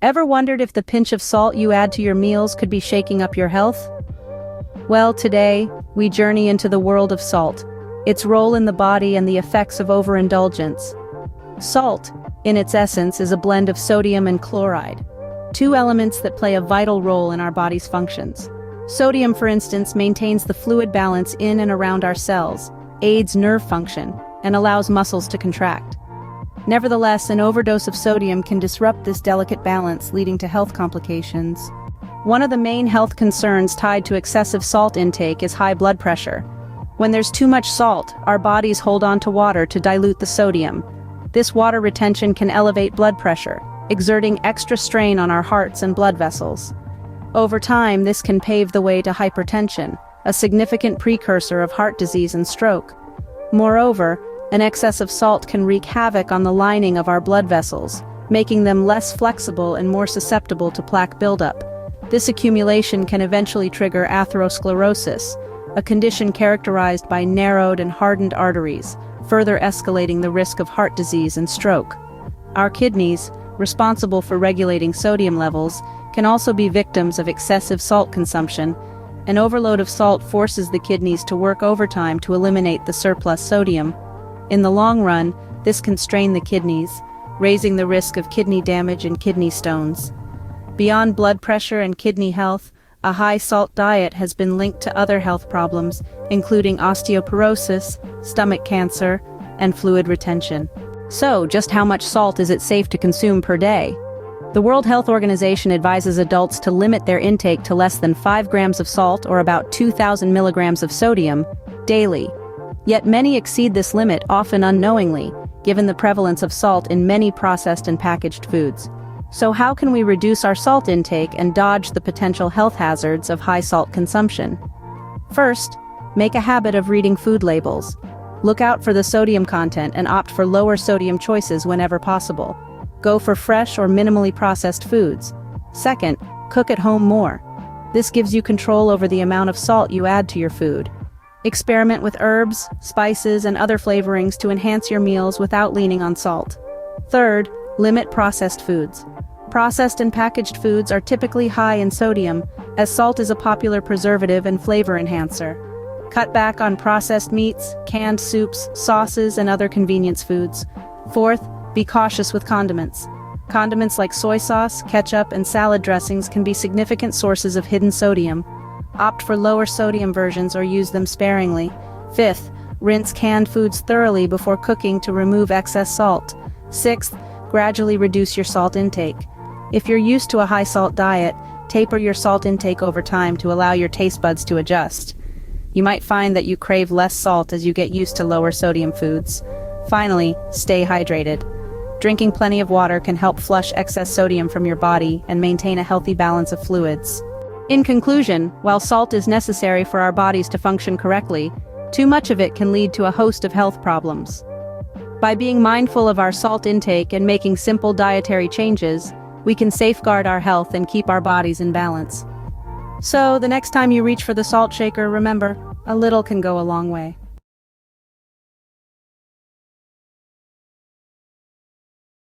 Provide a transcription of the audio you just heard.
Ever wondered if the pinch of salt you add to your meals could be shaking up your health? Well, today, we journey into the world of salt, its role in the body and the effects of overindulgence. Salt, in its essence, is a blend of sodium and chloride, two elements that play a vital role in our body's functions. Sodium, for instance, maintains the fluid balance in and around our cells, aids nerve function, and allows muscles to contract. Nevertheless, an overdose of sodium can disrupt this delicate balance, leading to health complications. One of the main health concerns tied to excessive salt intake is high blood pressure. When there's too much salt, our bodies hold on to water to dilute the sodium. This water retention can elevate blood pressure, exerting extra strain on our hearts and blood vessels. Over time, this can pave the way to hypertension, a significant precursor of heart disease and stroke. Moreover, an excess of salt can wreak havoc on the lining of our blood vessels, making them less flexible and more susceptible to plaque buildup. This accumulation can eventually trigger atherosclerosis, a condition characterized by narrowed and hardened arteries, further escalating the risk of heart disease and stroke. Our kidneys, responsible for regulating sodium levels, can also be victims of excessive salt consumption. An overload of salt forces the kidneys to work overtime to eliminate the surplus sodium. In the long run, this can strain the kidneys, raising the risk of kidney damage and kidney stones. Beyond blood pressure and kidney health, a high-salt diet has been linked to other health problems, including osteoporosis, stomach cancer, and fluid retention. So, just how much salt is it safe to consume per day? The World Health Organization advises adults to limit their intake to less than 5 grams of salt, or about 2,000 milligrams of sodium, daily. Yet many exceed this limit, often unknowingly, given the prevalence of salt in many processed and packaged foods. So how can we reduce our salt intake and dodge the potential health hazards of high salt consumption? First, make a habit of reading food labels. Look out for the sodium content and opt for lower sodium choices whenever possible. Go for fresh or minimally processed foods. Second, cook at home more. This gives you control over the amount of salt you add to your food. Experiment with herbs, spices, and other flavorings to enhance your meals without leaning on salt. Third, limit processed foods. Processed and packaged foods are typically high in sodium, as salt is a popular preservative and flavor enhancer. Cut back on processed meats, canned soups, sauces, and other convenience foods. Fourth, be cautious with condiments. Condiments like soy sauce, ketchup, and salad dressings can be significant sources of hidden sodium. Opt for lower sodium versions or use them sparingly. Fifth, rinse canned foods thoroughly before cooking to remove excess salt. Sixth, gradually reduce your salt intake. If you're used to a high-salt diet, taper your salt intake over time to allow your taste buds to adjust. You might find that you crave less salt as you get used to lower sodium foods. Finally, stay hydrated. Drinking plenty of water can help flush excess sodium from your body and maintain a healthy balance of fluids. In conclusion, while salt is necessary for our bodies to function correctly, too much of it can lead to a host of health problems. By being mindful of our salt intake and making simple dietary changes, we can safeguard our health and keep our bodies in balance. So, the next time you reach for the salt shaker, remember, a little can go a long way.